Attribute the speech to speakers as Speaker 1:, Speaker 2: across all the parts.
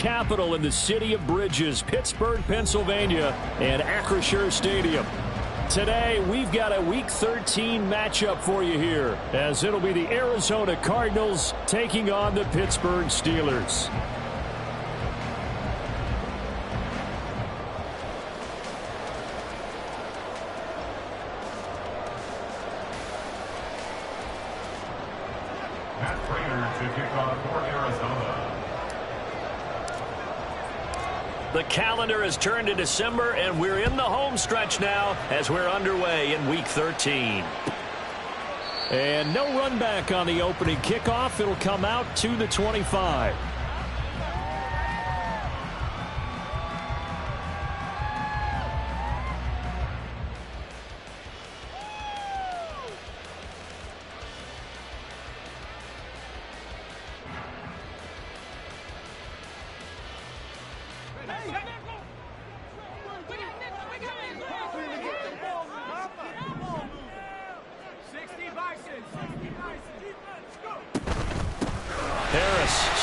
Speaker 1: capital in the city of bridges, Pittsburgh, Pennsylvania, and Acrisure Stadium. Today, we've got a Week 13 matchup for you here, as it'll be the Arizona Cardinals taking on the Pittsburgh Steelers. The calendar has turned to December, and we're in the home stretch now as we're underway in Week 13. And no run back on the opening kickoff. It'll come out to the 25.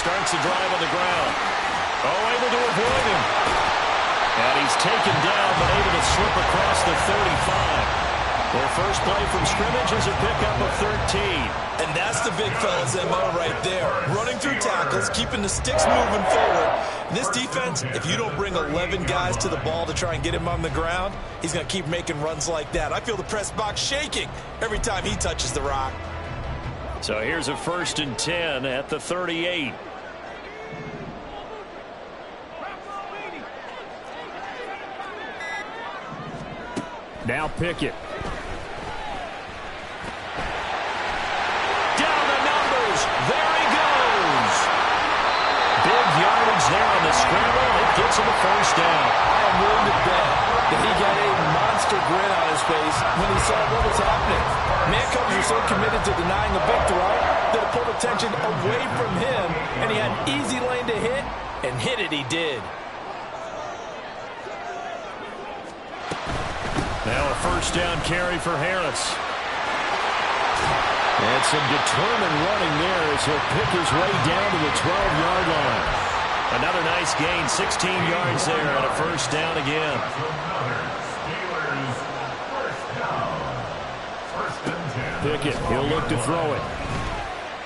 Speaker 1: Starts the drive on the ground. Oh, able to avoid him. And he's taken down, but able to slip across the 35. Their first play from scrimmage is a pickup of 13.
Speaker 2: And that's the big fella's MO right there. Running through tackles, keeping the sticks moving forward. This defense, if you don't bring 11 guys to the ball to try and get him on the ground, he's going to keep making runs like that. I feel the press box shaking every time he touches the rock.
Speaker 1: So here's a 1st and 10 at the 38. Now Pickett. Down the numbers. There he goes. Big yardage there on the scramble. It gets him a 1st down.
Speaker 2: I am willing to bet that he got a monster grin on his face when he saw what was happening. Man coverage was so committed to denying a big throw that it pulled attention away from him, and he had an easy lane to hit, and hit it he did.
Speaker 1: Now a 1st down carry for Harris. And some determined running there as he'll pick his way down to the 12-yard line. Another nice gain, 16 yards there, and a 1st down again. Pickett, he'll look to throw it.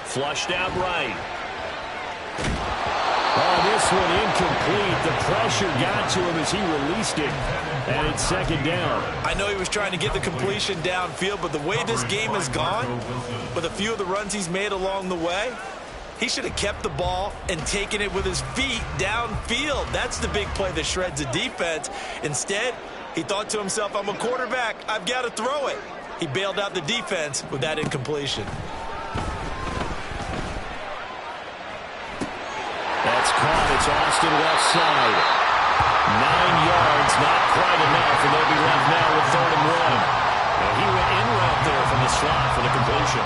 Speaker 1: Flushed out right. Oh, this one incomplete. The pressure got to him as he released it. And it's 2nd down.
Speaker 2: I know he was trying to get the completion downfield, but the way this game has gone, with a few of the runs he's made along the way, he should have kept the ball and taken it with his feet downfield. That's the big play that shreds the defense. Instead, he thought to himself, I'm a quarterback. I've got to throw it. He bailed out the defense with that incompletion.
Speaker 1: That's caught. It's Austin left side. 9 yards, not quite enough, and they'll be left now with 3rd and 1. And he went in route there from the slot for the completion.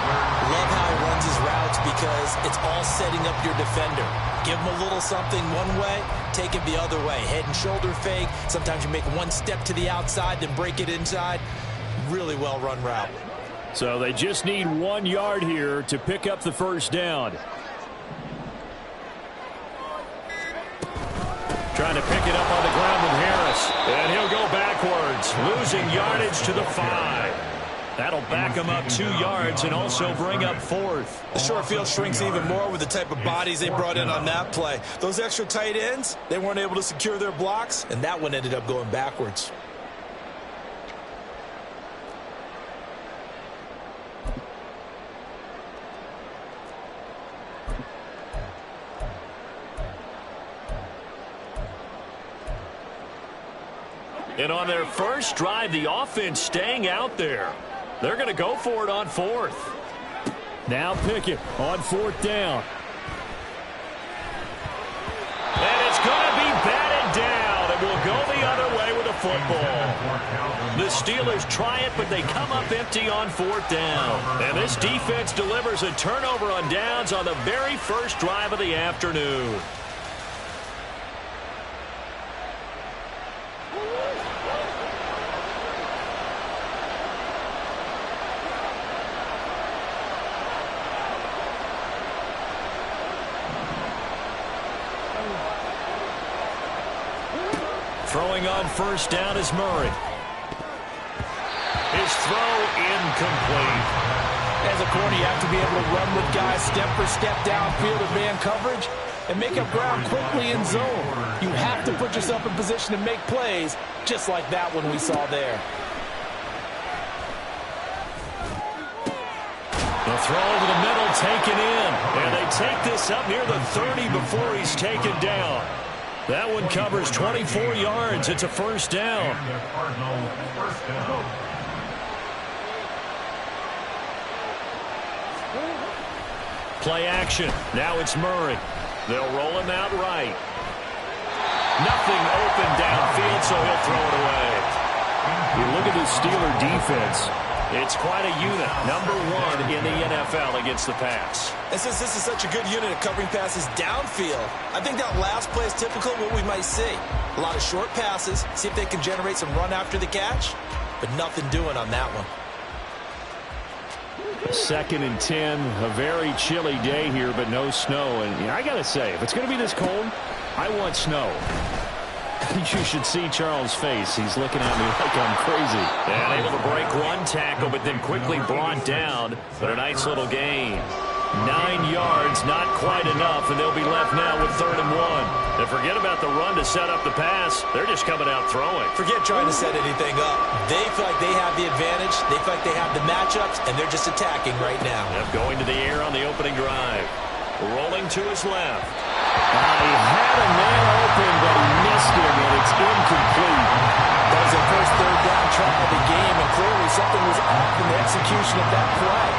Speaker 2: Love how he runs his routes because it's all setting up your defender. Give him a little something one way, take it the other way. Head and shoulder fake. Sometimes you make one step to the outside, then break it inside. Really well run route.
Speaker 1: So they just need 1 yard here to pick up the 1st down. Trying to pick it up on the ground with Harris. And he'll go backwards, losing yardage to the 5. That'll back him up 2 yards and also bring up 4th.
Speaker 2: The short field shrinks even more with the type of bodies they brought in on that play. Those extra tight ends, they weren't able to secure their blocks, and that one ended up going backwards.
Speaker 1: And on their first drive, the offense staying out there. They're going to go for it on 4th. Now Pickett on 4th down. And it's going to be batted down. And we'll go the other way with the football. The Steelers try it, but they come up empty on 4th down. And this defense delivers a turnover on downs on the very first drive of the afternoon. Throwing on first down is Murray. His throw incomplete.
Speaker 3: As a corner, you have to be able to run with guys step for step downfield in man coverage and make up ground quickly in zone. You have to put yourself in position to make plays, just like that one we saw there.
Speaker 1: The throw over the middle taken in. And they take this up near the 30 before he's taken down. That one covers 24 yards. It's a first down. Play action. Now it's Murray. They'll roll him out right. Nothing open downfield, so he'll throw it away. You look at this Steeler defense. It's quite a unit. Number 1 in the NFL against the pass.
Speaker 2: And since this is such a good unit at covering passes downfield, I think that last play is typical of what we might see. A lot of short passes, see if they can generate some run after the catch, but nothing doing on that one.
Speaker 1: 2nd and 10, a very chilly day here, but no snow. And I got to say, if it's going to be this cold, I want snow. You should see Charles' face. He's looking at me like I'm crazy. And able to break one tackle, but then quickly brought down. But a nice little gain. 9 yards, not quite enough, and they'll be left now with 3rd and 1. And forget about the run to set up the pass. They're just coming out throwing.
Speaker 2: Forget trying to set anything up. They feel like they have the advantage. They feel like they have the matchups, and they're just attacking right now.
Speaker 1: Yep, going to the air on the opening drive. Rolling to his left. He had a man open, but he missed him, and it's incomplete.
Speaker 3: That was their first 3rd down try of the game, and clearly something was off in the execution of that play.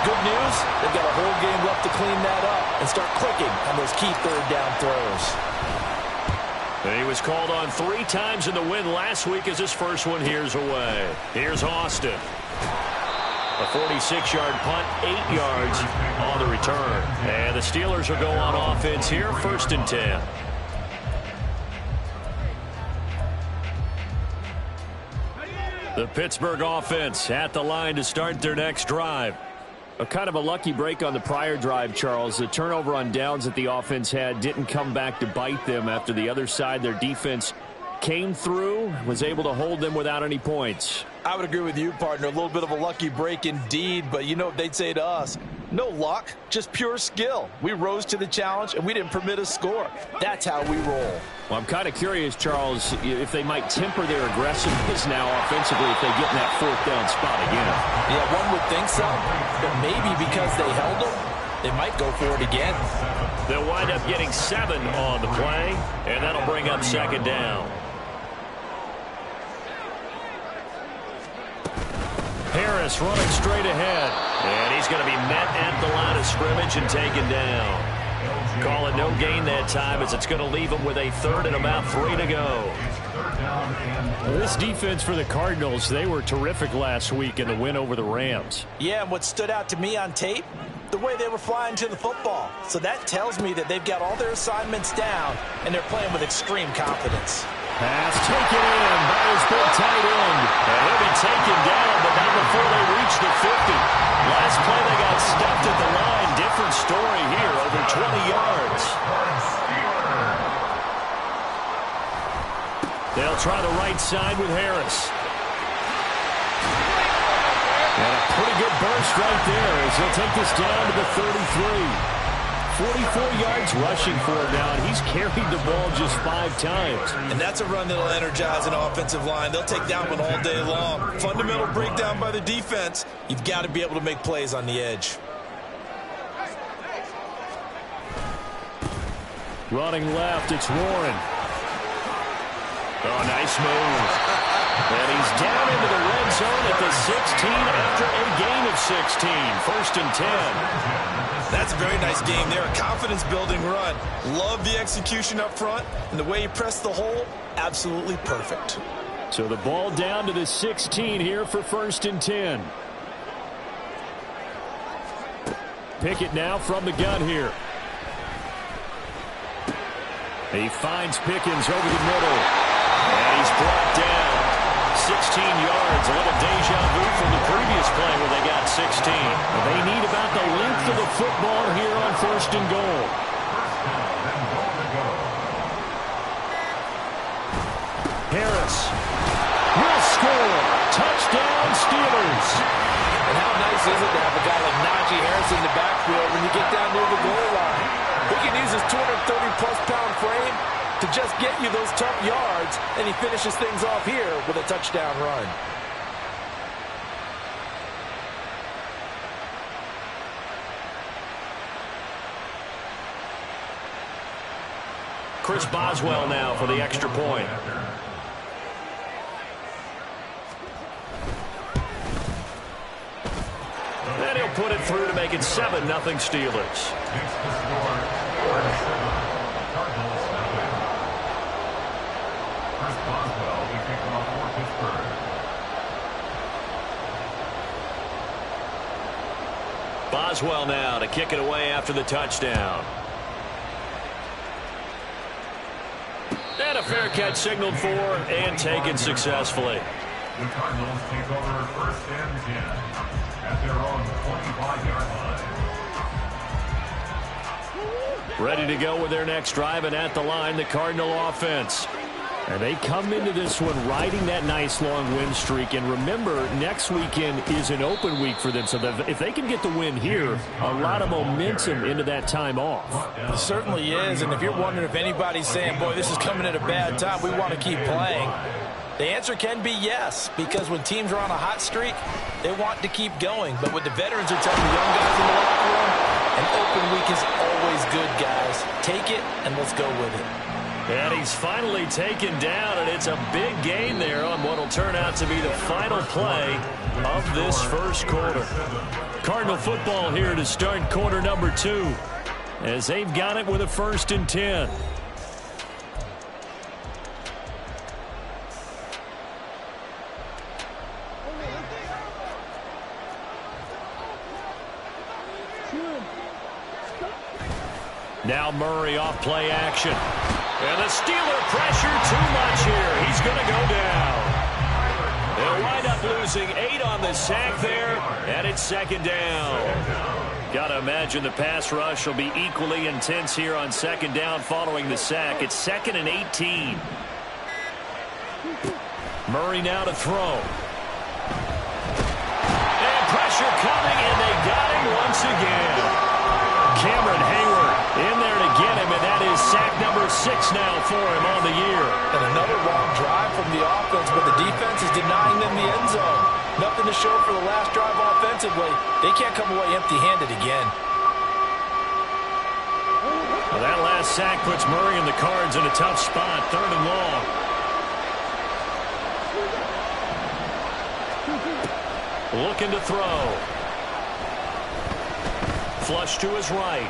Speaker 3: Good news, they've got a whole game left to clean that up and start clicking on those key 3rd down throws.
Speaker 1: And he was called on 3 times in the win last week as his first one here's away. Here's Austin. A 46-yard punt, 8 yards on the return. And the Steelers will go on offense here, 1st and 10. The Pittsburgh offense at the line to start their next drive. A kind of a lucky break on the prior drive, Charles. The turnover on downs that the offense had didn't come back to bite them after the other side. Their defense came through, was able to hold them without any points.
Speaker 3: I would agree with you, partner. A little bit of a lucky break indeed, but you know what they'd say to us? No luck, just pure skill. We rose to the challenge, and we didn't permit a score. That's how we roll.
Speaker 1: Well, I'm kind of curious, Charles, if they might temper their aggressiveness now offensively if they get in that 4th down spot again.
Speaker 3: Yeah, one would think so, but maybe because they held them, they might go for it again.
Speaker 1: They'll wind up getting 7 on the play, and that'll bring up 2nd down. Harris running straight ahead. And he's going to be met at the line of scrimmage and taken down. Call it no gain that time as it's going to leave him with a 3rd and about 3 to go. Well, this defense for the Cardinals, they were terrific last week in the win over the Rams.
Speaker 3: Yeah, and what stood out to me on tape, the way they were flying to the football. So that tells me that they've got all their assignments down, and they're playing with extreme confidence.
Speaker 1: Pass taken in by his big tight end. And he'll be taken down, but not before they reach the 50. Last play they got stuffed at the line. Different story here, over 20 yards. They'll try the right side with Harris. And a pretty good burst right there as he'll take this down to the 33. 44 yards rushing for him now, and he's carried the ball just 5 times.
Speaker 2: And that's a run that'll energize an offensive line. They'll take that one all day long. Fundamental breakdown by the defense. You've got to be able to make plays on the edge.
Speaker 1: Running left, it's Warren. Oh, nice move. And he's down into the red zone at the 16 after a gain of 16. 1st and 10.
Speaker 2: That's a very nice game there. A confidence-building run. Love the execution up front. And the way he pressed the hole, absolutely perfect.
Speaker 1: So the ball down to the 16 here for 1st and 10. Pickett now from the gun here. He finds Pickens over the middle. And he's brought down. 16 yards, a little deja vu from the previous play where they got 16. They need about the length of the football here on 1st and goal. Harris will score. Touchdown, Steelers.
Speaker 3: And how nice is it to have a guy like Najee Harris in the backfield when you get down near the goal line? He can use his 230-plus pound frame to just get you those tough yards, and he finishes things off here with a touchdown run.
Speaker 1: Chris Boswell now for the extra point. And he'll put it through to make it 7-0 Steelers. Boswell now to kick it away after the touchdown. And a fair catch signaled for and taken successfully.
Speaker 4: The Cardinals take over 1st and 10 at their own 25-yard line.
Speaker 1: Ready to go with their next drive, and at the line, the Cardinal offense. And they come into this one riding that nice long win streak. And remember, next weekend is an open week for them. So that if they can get the win here, a lot of momentum into that time off.
Speaker 3: It certainly is. And if you're wondering if anybody's saying, boy, this is coming at a bad time, we want to keep playing, the answer can be yes. Because when teams are on a hot streak, they want to keep going. But what the veterans are telling the young guys in the locker room, an open week is always good, guys. Take it and let's go with it.
Speaker 1: And he's finally taken down, and it's a big gain there on what will turn out to be the final play of this first quarter. Cardinal football here to start quarter number 2, as they've got it with a 1st and 10. Now Murray off play action. And the Steeler pressure too much here. He's going to go down. They'll wind up losing 8 on the sack there, and it's 2nd down. Got to imagine the pass rush will be equally intense here on 2nd down following the sack. It's 2nd and 18. Murray now to throw. And pressure coming, and they got him once again. Cameron Hayward in there to get him, and that is sack number 6 now for him on the year.
Speaker 3: And another long drive from the offense, but the defense is denying them the end zone. Nothing to show for the last drive offensively. They can't come away empty-handed again.
Speaker 1: Well, that last sack puts Murray and the Cards in a tough spot, 3rd and long. Looking to throw. Flush to his right.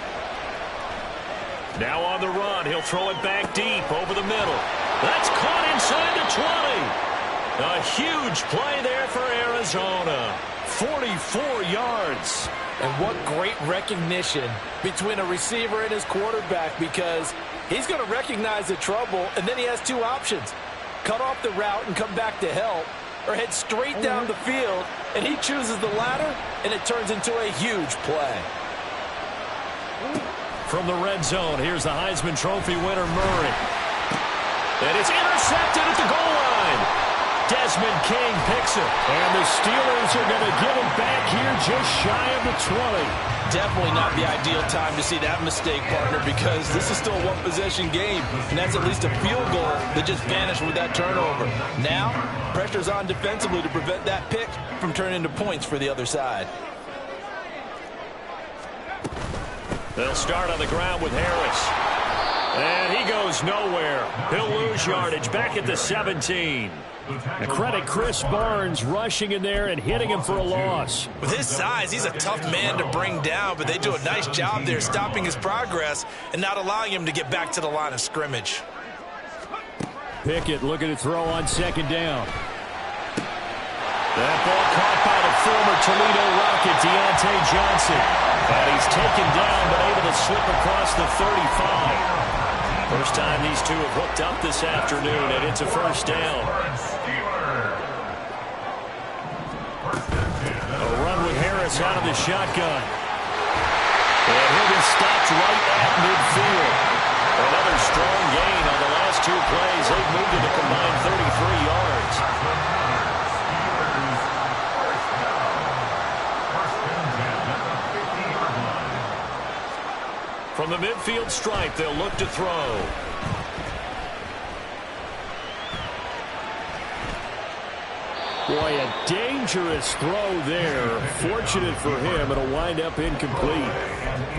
Speaker 1: Now on the run. He'll throw it back deep over the middle. That's caught inside the 20. A huge play there for Arizona. 44 yards.
Speaker 3: And what great recognition between a receiver and his quarterback, because he's going to recognize the trouble, and then he has 2 options. Cut off the route and come back to help, or head straight down the field, and he chooses the latter, and it turns into a huge play.
Speaker 1: From the red zone, here's the Heisman Trophy winner, Murray. And it's intercepted at the goal line. Desmond King picks it. And the Steelers are going to give it back here just shy of the 20.
Speaker 3: Definitely not the ideal time to see that mistake, partner, because this is still a one-possession game, and that's at least a field goal that just vanished with that turnover. Now, pressure's on defensively to prevent that pick from turning into points for the other side.
Speaker 1: They'll start on the ground with Harris. And he goes nowhere. He'll lose yardage back at the 17. And credit Chris Barnes rushing in there and hitting him for a loss.
Speaker 2: With his size, he's a tough man to bring down, but they do a nice job there stopping his progress and not allowing him to get back to the line of scrimmage.
Speaker 1: Pickett looking to throw on 2nd down. That ball caught by the former Toledo Rocket, Deontay Johnson. And he's taken down, but able to slip across the 35. First time these two have hooked up this afternoon, and it's a 1st down. A run with Harris out of the shotgun. And he'll be stopped right at midfield. Another strong gain on the last 2 plays. They've moved to the combined 35 midfield stripe, they'll look to throw. Boy, a dangerous throw there. Fortunate for him, it'll wind up incomplete.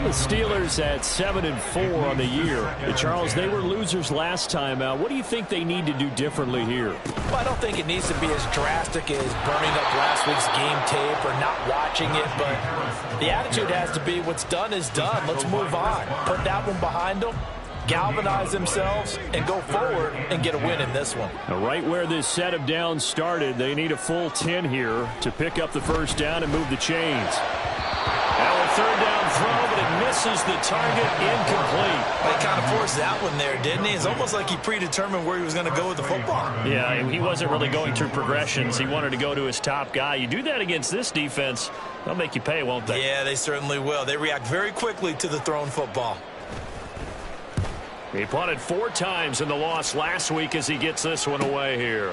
Speaker 1: The Steelers at 7-4 on the year. Charles, they were losers last time out. What do you think they need to do differently here?
Speaker 3: Well, I don't think it needs to be as drastic as burning up last week's game tape or not watching it, but the attitude has to be what's done is done. Let's move on. Put that one behind them. Galvanize themselves and go forward and get a win in this one.
Speaker 1: Now, right where this set of downs started, they need a full 10 here to pick up the first down and move the chains. Now a third down throw, but it misses the target, incomplete.
Speaker 2: They kind of forced that one there, didn't he? It's almost like he predetermined where he was going to go with the football.
Speaker 1: Yeah, he wasn't really going through progressions. He wanted to go to his top guy. You do that against this defense, they'll make you pay, won't they?
Speaker 2: Yeah, they certainly will. They react very quickly to the thrown football.
Speaker 1: He punted 4 times in the loss last week as he gets this one away here.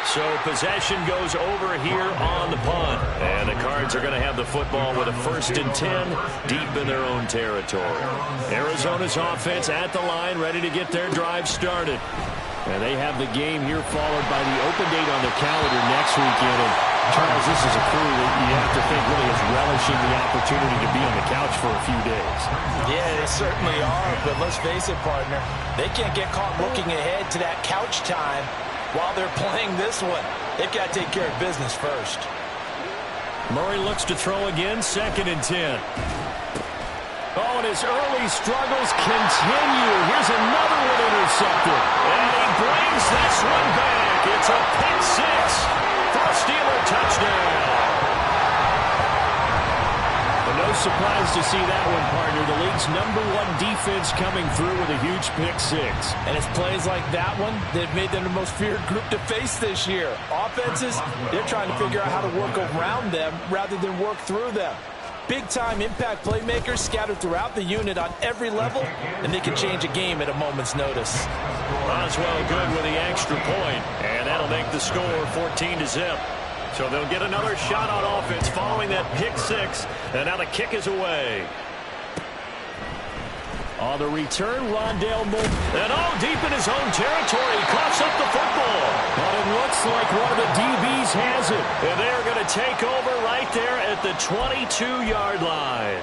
Speaker 1: So possession goes over here on the punt. And the Cards are going to have the football with a 1st and 10 deep in their own territory. Arizona's offense at the line, ready to get their drive started. And they have the game here followed by the open date on the calendar next weekend. And Charles, this is a crew that you have to think really is relishing the opportunity to be on the couch for a few days.
Speaker 3: Yeah, they certainly are, but let's face it, partner. They can't get caught looking ahead to that couch time while they're playing this one. They've got to take care of business first.
Speaker 1: Murray looks to throw again, 2nd and 10. Oh, and his early struggles continue. Here's another one intercepted. And he brings this one back. It's a pick 6 for a Steeler touchdown. And no surprise to see that one, partner. The league's #1 defense coming through with a huge pick 6.
Speaker 3: And it's plays like that one that made them the most feared group to face this year. Offenses, they're trying to figure out how to work around them rather than work through them. Big-time impact playmakers scattered throughout the unit on every level, and they can change a game at a moment's notice.
Speaker 1: Boswell good with the extra point, and that'll make the score 14-0. So they'll get another shot on offense following that pick 6, and now the kick is away. On the return, Rondale Moore. And all deep in his own territory, he coughs up the football. But it looks like one of the DBs has it. And they're going to take over right there at the 22-yard line.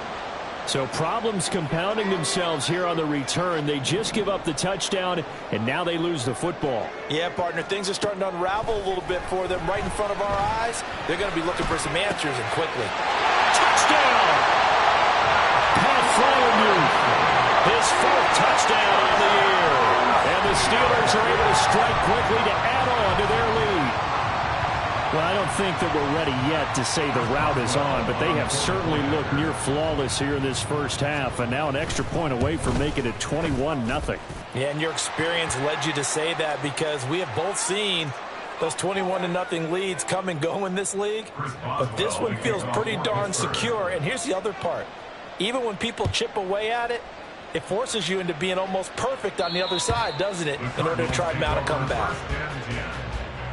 Speaker 1: So problems compounding themselves here on the return. They just give up the touchdown, and now they lose the football.
Speaker 3: Yeah, partner, things are starting to unravel a little bit for them right in front of our eyes. They're going to be looking for some answers, and quickly.
Speaker 1: Touchdown! Pat Fryermuth. His 4th touchdown on the year. And the Steelers are able to strike quickly to add on to their lead. Well, I don't think that we're ready yet to say the route is on, but they have certainly looked near flawless here in this first half, and now an extra point away from making it 21-0.
Speaker 3: Yeah, and your experience led you to say that because we have both seen those 21-0 leads come and go in this league, but this one feels pretty darn secure. And here's the other part. Even when people chip away at it, it forces you into being almost perfect on the other side, doesn't it, in order to try and mount a comeback.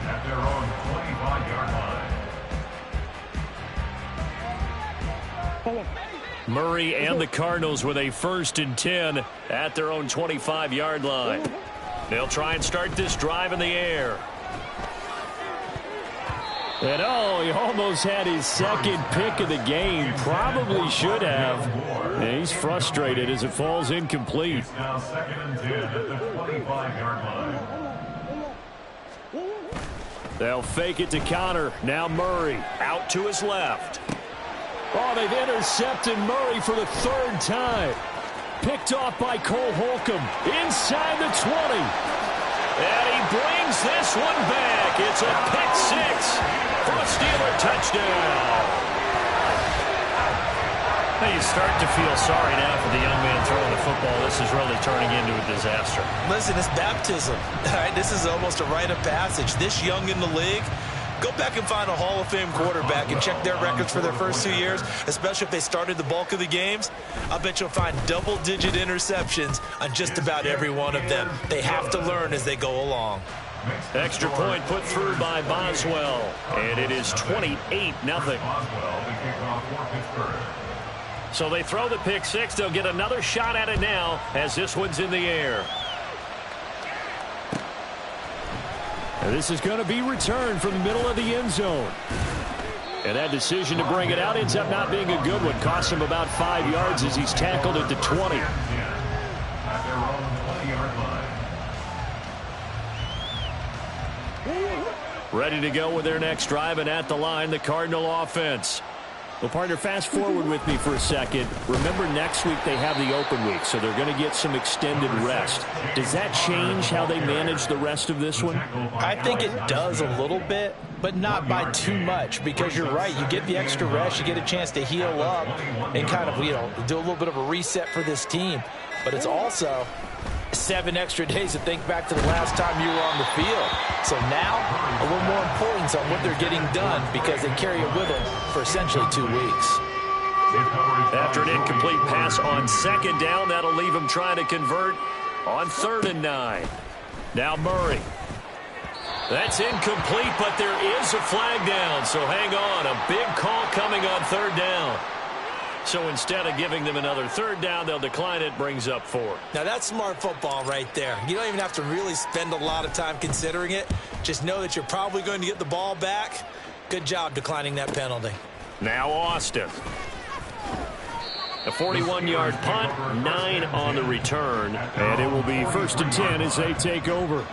Speaker 4: At their own 25-yard line.
Speaker 1: Murray and the Cardinals with a 1st and 10 at their own 25-yard line. They'll try and start this drive in the air. And oh, he almost had his 2nd pick of the game. Probably should have. And he's frustrated as it falls incomplete.
Speaker 4: It's now 2nd and 10 at the 25-yard line.
Speaker 1: They'll fake it to Connor. Now Murray out to his left. Oh, they've intercepted Murray for the 3rd time. Picked off by Cole Holcomb inside the 20. And he brings this one back. It's a pick 6 for a Steeler touchdown. Now you start to feel sorry now for the young man throwing the football. This is really turning into a disaster.
Speaker 2: Listen, it's baptism. All right, this is almost a rite of passage. This young in the league, go back and find a Hall of Fame quarterback and check their records for their first 2 years, especially if they started the bulk of the games. I bet you'll find double-digit interceptions on just about every one of them. They have to learn as they go along.
Speaker 1: Extra point put through by Boswell, and it is 28-0. So they throw the pick six. They'll get another shot at it now as this one's in the air. And this is going to be returned from the middle of the end zone. And that decision to bring it out ends up not being a good one. Costs him about 5 yards as he's tackled at the 20. Ready to go with their next drive, and at the line, the Cardinal offense. Well, partner, fast forward with me for a second. Remember, next week they have the open week, so they're going to get some extended rest. Does that change how they manage the rest of this one?
Speaker 3: I think it does a little bit, but not by too much, because you're right. You get the extra rest, you get a chance to heal up and kind of, do a little bit of a reset for this team. But it's also 7 extra days to think back to the last time you were on the field. So now, a little more importance on what they're getting done because they carry it with them for essentially 2 weeks.
Speaker 1: After an incomplete pass on second down, that'll leave him trying to convert on 3rd and 9. Now Murray. That's incomplete, but there is a flag down, so hang on. A big call coming on 3rd down. So instead of giving them another 3rd down, they'll decline it, brings up 4.
Speaker 2: Now that's smart football right there. You don't even have to really spend a lot of time considering it. Just know that you're probably going to get the ball back. Good job declining that penalty.
Speaker 1: Now Austin. A 41-yard punt, 9 on the return. And it will be 1st and 10 as they take over.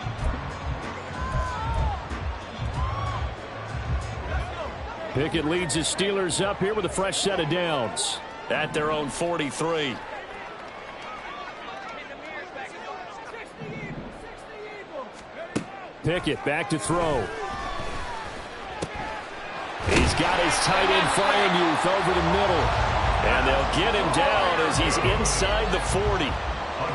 Speaker 1: Pickett leads his Steelers up here with a fresh set of downs at their own 43. Pickett back to throw. He's got his tight end Fryermuth over the middle. And they'll get him down as he's inside the 40.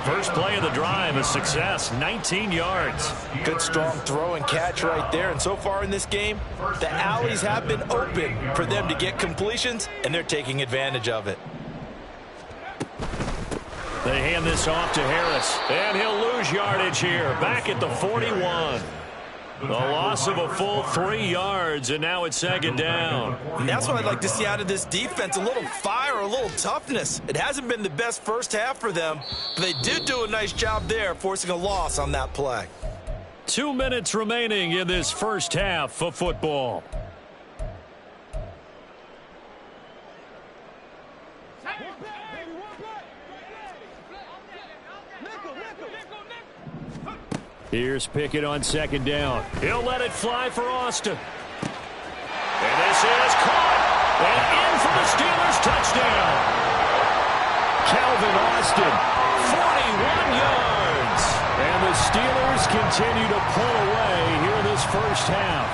Speaker 1: First play of the drive, a success, 19 yards.
Speaker 3: Good strong throw and catch right there. And so far in this game, the alleys have been open for them to get completions, and they're taking advantage of it.
Speaker 1: They hand this off to Harris, and he'll lose yardage here, back at the 41. The loss of a full 3 yards, and now it's 2nd down.
Speaker 2: And that's what I'd like to see out of this defense, a little fire, a little toughness. It hasn't been the best first half for them, but they did do a nice job there, forcing a loss on that play.
Speaker 1: 2 minutes remaining in this first half of football. Here's Pickett on 2nd down. He'll let it fly for Austin. And this is caught. And in for the Steelers touchdown. Calvin Austin, 41 yards. And the Steelers continue to pull away here in this first half.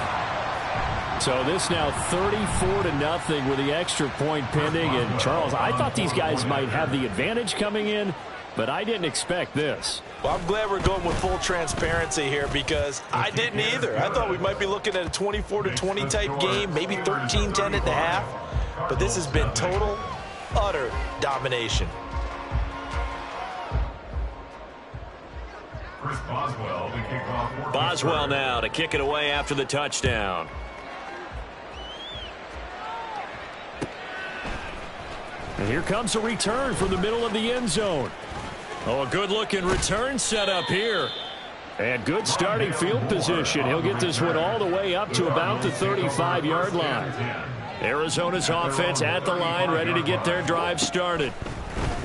Speaker 1: So this now 34-0 with the extra point pending. And Charles, I thought these guys might have the advantage coming in, but I didn't expect this.
Speaker 3: Well, I'm glad we're going with full transparency here because I didn't either. I thought we might be looking at a 24-20 type game, maybe 13-10 at the half. But this has been total, utter domination.
Speaker 4: Chris Boswell, the kickoff.
Speaker 1: Boswell now to kick it away after the touchdown. And here comes a return from the middle of the end zone. Oh, a good-looking return set up here. And good starting field position. He'll get this one all the way up to about the 35-yard line. Arizona's offense at the line, ready to get their drive started.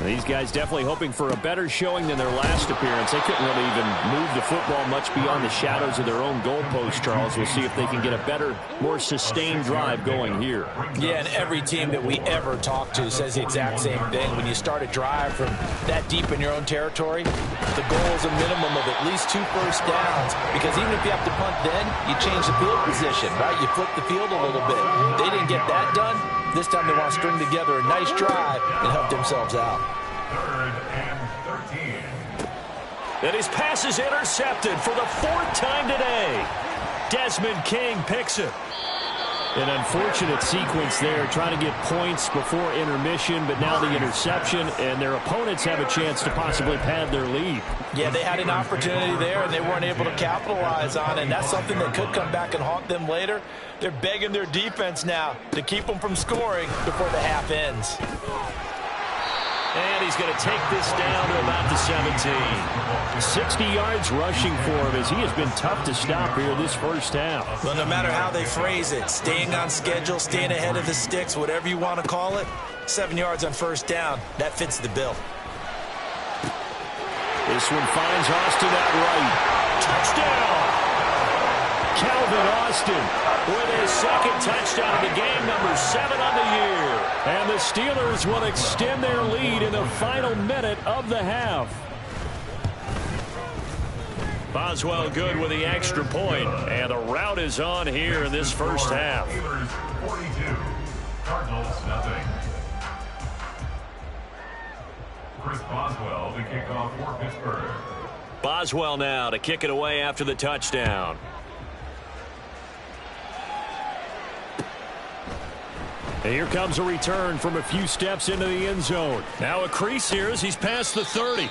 Speaker 1: These guys definitely hoping for a better showing than their last appearance. They couldn't really even move the football much beyond the shadows of their own goalpost, Charles. We'll see if they can get a better, more sustained drive going here.
Speaker 3: Yeah, and every team that we ever talk to says the exact same thing. When you start a drive from that deep in your own territory, the goal is a minimum of at least 2 first downs. Because even if you have to punt then, you change the field position, right? You flip the field a little bit. They didn't get that done. This time they want to string together a nice drive and help themselves out.
Speaker 4: 3rd and 13.
Speaker 1: And his pass is intercepted for the 4th time today. Desmond King picks it. An unfortunate sequence there, trying to get points before intermission, but now the interception, and their opponents have a chance to possibly pad their lead.
Speaker 3: Yeah, they had an opportunity there, and they weren't able to capitalize on it, and that's something that could come back and haunt them later. They're begging their defense now to keep them from scoring before the half ends.
Speaker 1: And he's going to take this down to about the 17.
Speaker 5: 60 yards rushing for him as he has been tough to stop here this first half.
Speaker 2: Well, no matter how they phrase it, staying on schedule, staying ahead of the sticks, whatever you want to call it, 7 yards on first down, that fits the bill.
Speaker 5: This one finds Austin out right.
Speaker 1: Touchdown! Calvin Austin with his second touchdown of the game, number 7 on the year.
Speaker 5: And the Steelers will extend their lead in the final minute of the half.
Speaker 1: Boswell good with the extra point, and the route is on here in this first half.
Speaker 4: Steelers 42, Cardinals nothing. Chris Boswell to kick off for Pittsburgh.
Speaker 1: Boswell now to kick it away after the touchdown.
Speaker 5: And here comes a return from a few steps into the end zone. Now a crease here as he's past the 30.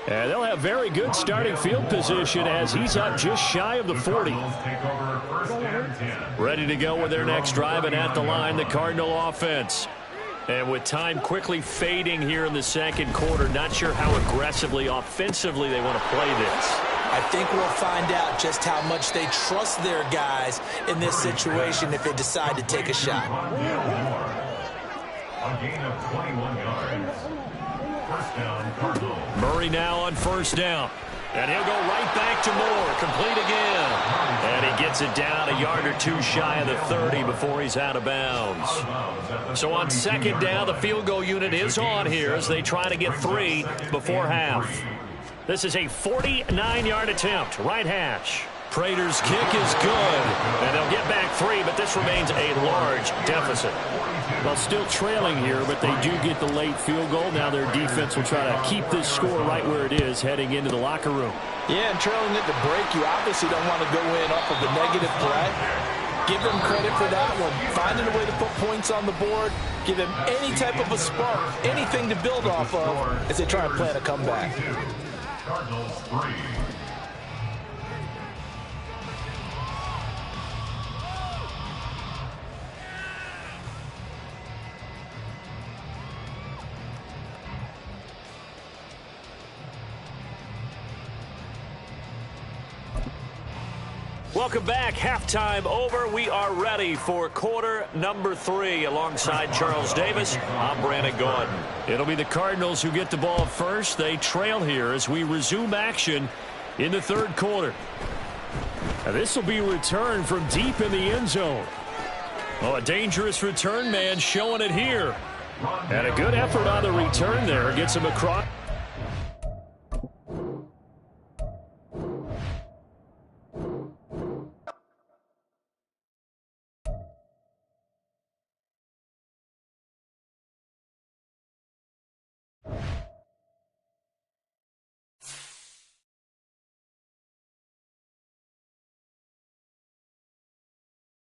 Speaker 5: And they'll have very good starting field position as he's up just shy of the 40.
Speaker 1: Ready to go with their next drive, and at the line, the Cardinal offense. And with time quickly fading here in the second quarter, not sure how aggressively, offensively they want to play this.
Speaker 3: I think we'll find out just how much they trust their guys in this situation if they decide to take a shot.
Speaker 4: A gain of 21 yards. First down, Cardinals.
Speaker 1: Murray now on first down. And he'll go right back to Moore. Complete again. And he gets it down a yard or two shy of the 30 before he's out of bounds. So on second down, the field goal unit is on here as they try to get 3 before half. This is a 49-yard attempt. Right hash. Prater's kick is good. And they'll get back 3, but this remains a large deficit.
Speaker 5: Well, still trailing here, but they do get the late field goal. Now their defense will try to keep this score right where it is heading into the locker room.
Speaker 3: Yeah, and trailing at the break, you obviously don't want to go in off of the negative play. Give them credit for that one. Finding a way to put points on the board, give them any type of a spark, anything to build off of as they try and plan a comeback.
Speaker 4: Cardinals 3.
Speaker 1: Welcome back. Halftime over. We are ready for quarter number 3. Alongside Charles Davis, I'm Brandon Gordon.
Speaker 5: It'll be the Cardinals who get the ball first. They trail here as we resume action in the third quarter. Now this will be returned from deep in the end zone. Oh, a dangerous return man showing it here. And a good effort on the return there. Gets him across.